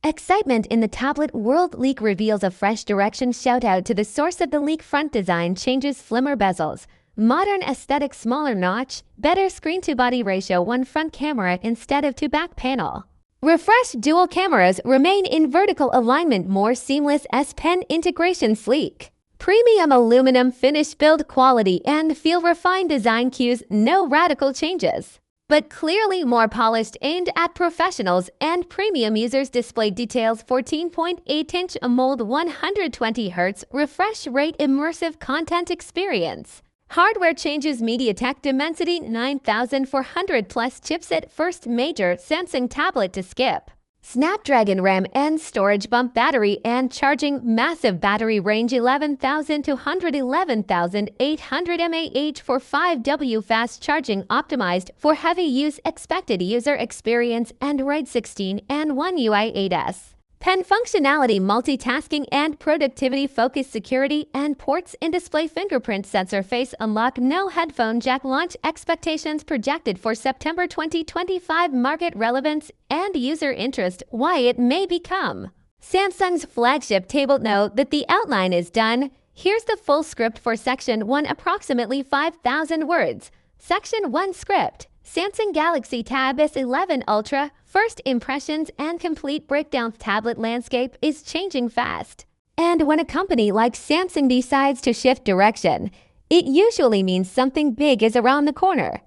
Excitement in the tablet world. Leak reveals a fresh direction. Shout out to the source of the leak. Front design changes, slimmer bezels, modern aesthetic, smaller notch, better screen-to-body ratio, one front camera instead of two back panel. Refreshed dual cameras remain in vertical alignment, more seamless S Pen integration, sleek. Premium aluminum finish, build quality and feel, refined design cues, no radical changes, but clearly more polished, aimed at professionals and premium users. Display details, 14.8-inch AMOLED, 120Hz refresh rate, immersive content experience. Hardware changes, MediaTek Dimensity 9400 plus chipset, first major Samsung tablet to skip. Snapdragon RAM and storage, bump battery and charging, massive battery range 11,000 to 111,800 mAh for 5W fast charging, optimized for heavy use, expected user experience Android 16 and One UI 8s. Pen functionality, multitasking and productivity focus, security and ports in display, fingerprint sensor, face unlock, no headphone jack. Launch expectations projected for September 2025. Market relevance and user interest, why it may become Samsung's flagship tablet. Note that the outline is done. Here's the full script for Section 1, approximately 5,000 words. Section 1 script. Samsung Galaxy Tab S11 Ultra, first impressions and complete breakdown. Tablet landscape is changing fast, and when a company like Samsung decides to shift direction, it usually means something big is around the corner.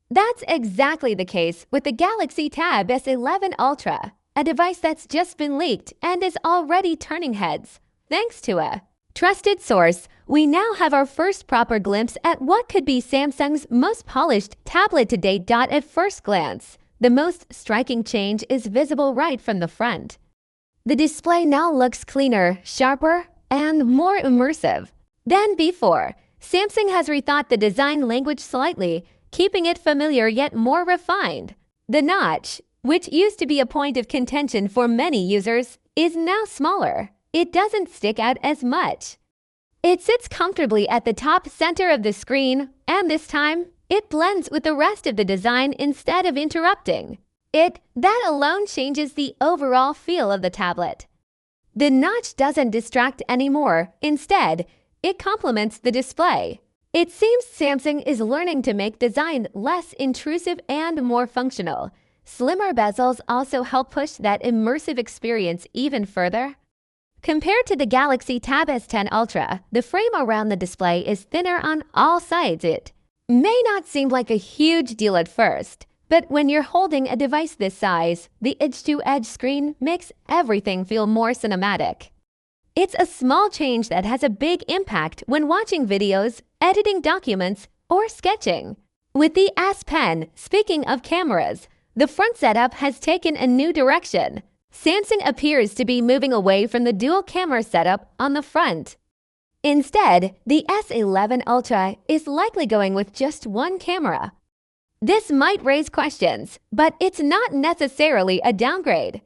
That's exactly the case with the Galaxy Tab S11 Ultra, a device that's just been leaked and is already turning heads. Thanks to a trusted source, we now have our first proper glimpse at what could be Samsung's most polished tablet to date. At first glance, the most striking change is visible right from the front. The display now looks cleaner, sharper, and more immersive than before. Samsung has rethought the design language slightly, keeping it familiar yet more refined. The notch, which used to be a point of contention for many users, is now smaller. It doesn't stick out as much. It sits comfortably at the top center of the screen, and this time, it blends with the rest of the design instead of interrupting it. That alone changes the overall feel of the tablet. The notch doesn't distract anymore. Instead, it complements the display. It seems Samsung is learning to make design less intrusive and more functional. Slimmer bezels also help push that immersive experience even further. Compared to the Galaxy Tab S10 Ultra, the frame around the display is thinner on all sides. It may not seem like a huge deal at first, but when you're holding a device this size, the edge-to-edge screen makes everything feel more cinematic. It's a small change that has a big impact when watching videos, editing documents, or sketching. With the S Pen, speaking of cameras, the front setup has taken a new direction. Samsung appears to be moving away from the dual camera setup on the front. Instead, the S11 Ultra is likely going with just one camera. This might raise questions, but it's not necessarily a downgrade.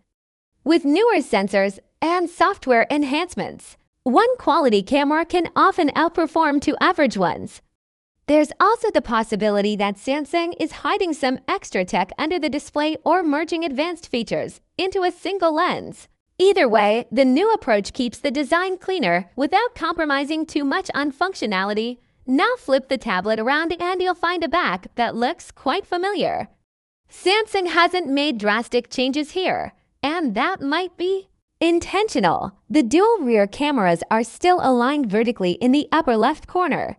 With newer sensors and software enhancements, one quality camera can often outperform two average ones. There's also the possibility that Samsung is hiding some extra tech under the display or merging advanced features into a single lens. Either way, the new approach keeps the design cleaner without compromising too much on functionality. Now flip the tablet around and you'll find a back that looks quite familiar. Samsung hasn't made drastic changes here, and that might be intentional. The dual rear cameras are still aligned vertically in the upper left corner.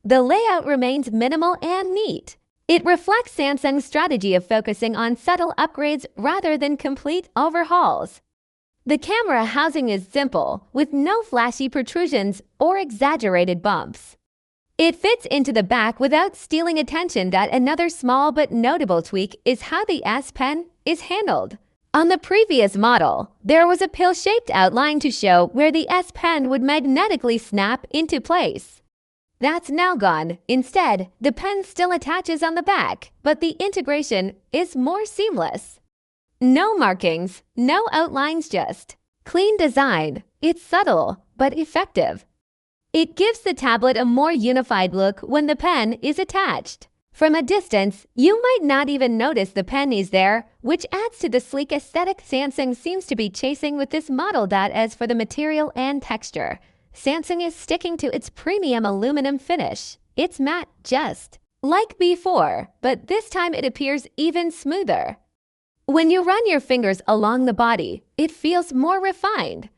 The layout remains minimal and neat. It reflects Samsung's strategy of focusing on subtle upgrades rather than complete overhauls. The camera housing is simple, with no flashy protrusions or exaggerated bumps. It fits into the back without stealing attention. Another small but notable tweak is how the S Pen is handled. On the previous model, there was a pill-shaped outline to show where the S Pen would magnetically snap into place. That's now gone. Instead, the pen still attaches on the back, but the integration is more seamless. No markings, no outlines, just clean design. It's subtle, but effective. It gives the tablet a more unified look when the pen is attached. From a distance, you might not even notice the pen is there, which adds to the sleek aesthetic Samsung seems to be chasing with this model. As for the material and texture, Samsung is sticking to its premium aluminum finish. It's matte just like before, but this time it appears even smoother. When you run your fingers along the body, it feels more refined.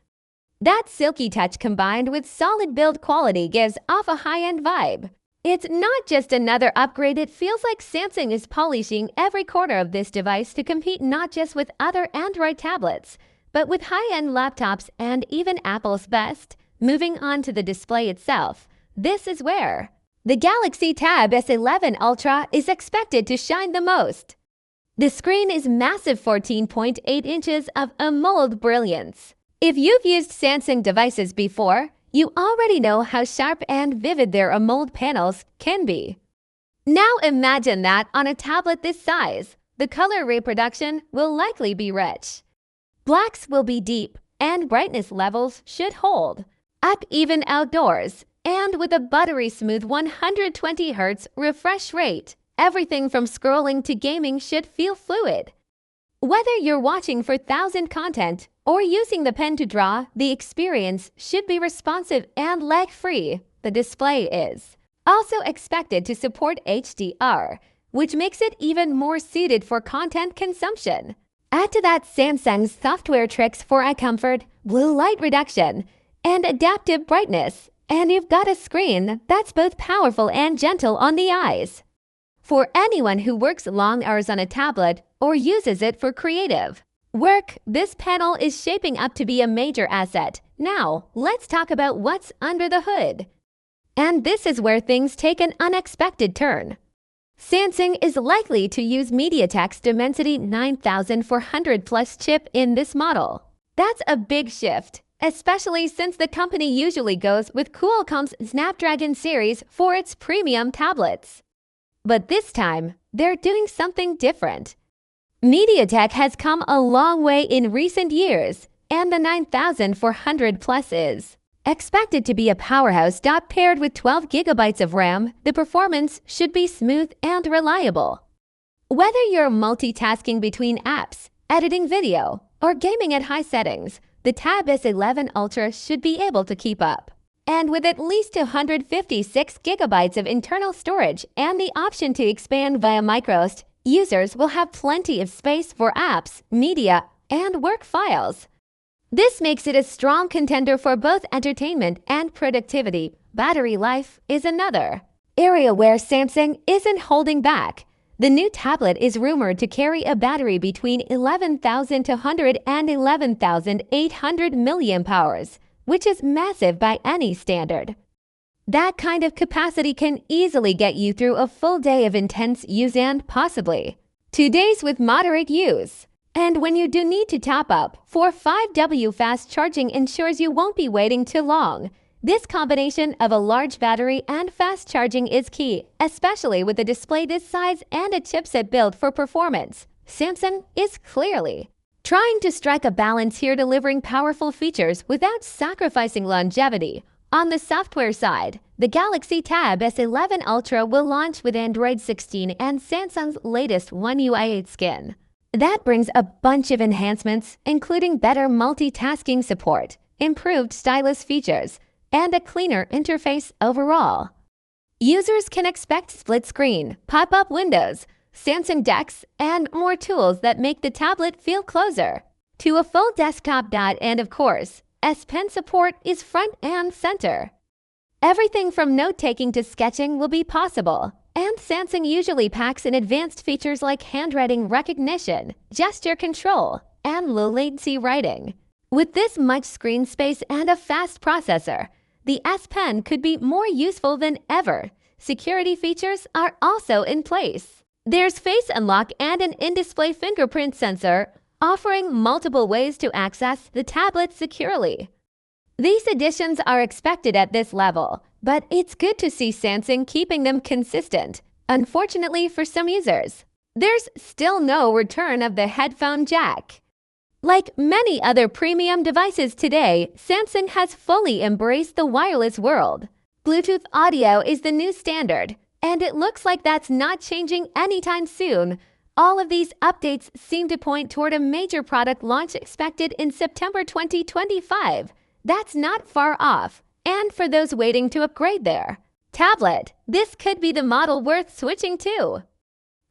That silky touch combined with solid build quality gives off a high-end vibe. It's not just another upgrade, it feels like Samsung is polishing every corner of this device to compete not just with other Android tablets, but with high-end laptops and even Apple's best. Moving on to the display itself, this is where the Galaxy Tab S11 Ultra is expected to shine the most. The screen is massive 14.8 inches of AMOLED brilliance. If you've used Samsung devices before, you already know how sharp and vivid their AMOLED panels can be. Now imagine that on a tablet this size. The color reproduction will likely be rich. Blacks will be deep, and brightness levels should hold up even outdoors. And with a buttery smooth 120 Hz refresh rate, everything from scrolling to gaming should feel fluid. Whether you're watching for 1000 content or using the pen to draw, the experience should be responsive and lag-free. The display is also expected to support HDR, which makes it even more suited for content consumption. Add to that Samsung's software tricks for eye comfort, blue light reduction, and adaptive brightness, and you've got a screen that's both powerful and gentle on the eyes. For anyone who works long hours on a tablet or uses it for creative work, this panel is shaping up to be a major asset. Now, let's talk about what's under the hood. And this is where things take an unexpected turn. Samsung is likely to use MediaTek's Dimensity 9400 Plus chip in this model. That's a big shift, especially since the company usually goes with Qualcomm's Snapdragon series for its premium tablets. But this time, they're doing something different. MediaTek has come a long way in recent years, and the 9400 Plus is expected to be a powerhouse. Paired with 12 GB of RAM, the performance should be smooth and reliable. Whether you're multitasking between apps, editing video, or gaming at high settings, the Tab S11 Ultra should be able to keep up. And with at least 256 GB of internal storage and the option to expand via microSD, users will have plenty of space for apps, media, and work files. This makes it a strong contender for both entertainment and productivity. Battery life is another area where Samsung isn't holding back. The new tablet is rumored to carry a battery between 11,200 and 11,800 mAh, which is massive by any standard. That kind of capacity can easily get you through a full day of intense use and possibly 2 days with moderate use. And when you do need to top up, 5W fast charging ensures you won't be waiting too long. This combination of a large battery and fast charging is key, especially with a display this size and a chipset built for performance. Samsung is clearly trying to strike a balance here, delivering powerful features without sacrificing longevity. On the software side, the Galaxy Tab S11 Ultra will launch with Android 16 and Samsung's latest One UI 8 skin. That brings a bunch of enhancements, including better multitasking support, improved stylus features, and a cleaner interface overall. Users can expect split screen, pop-up windows, Samsung DeX, and more tools that make the tablet feel closer to a full desktop. And of course, S Pen support is front and center. Everything from note-taking to sketching will be possible, and Samsung usually packs in advanced features like handwriting recognition, gesture control, and low-latency writing. With this much screen space and a fast processor, the S Pen could be more useful than ever. Security features are also in place. There's face unlock and an in-display fingerprint sensor, offering multiple ways to access the tablet securely. These additions are expected at this level, but it's good to see Samsung keeping them consistent. Unfortunately for some users, there's still no return of the headphone jack. Like many other premium devices today, Samsung has fully embraced the wireless world. Bluetooth audio is the new standard, And it looks like that's not changing anytime soon. All of these updates seem to point toward a major product launch expected in September 2025. That's not far off, and for those waiting to upgrade their tablet, this could be the model worth switching to.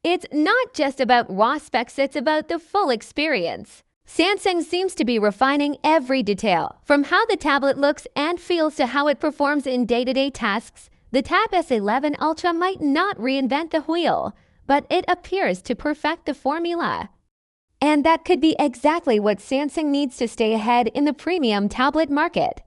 It's not just about raw specs, it's about the full experience. Samsung seems to be refining every detail, from how the tablet looks and feels to how it performs in day-to-day tasks. The Tab S11 Ultra might not reinvent the wheel, but it appears to perfect the formula. And that could be exactly what Samsung needs to stay ahead in the premium tablet market.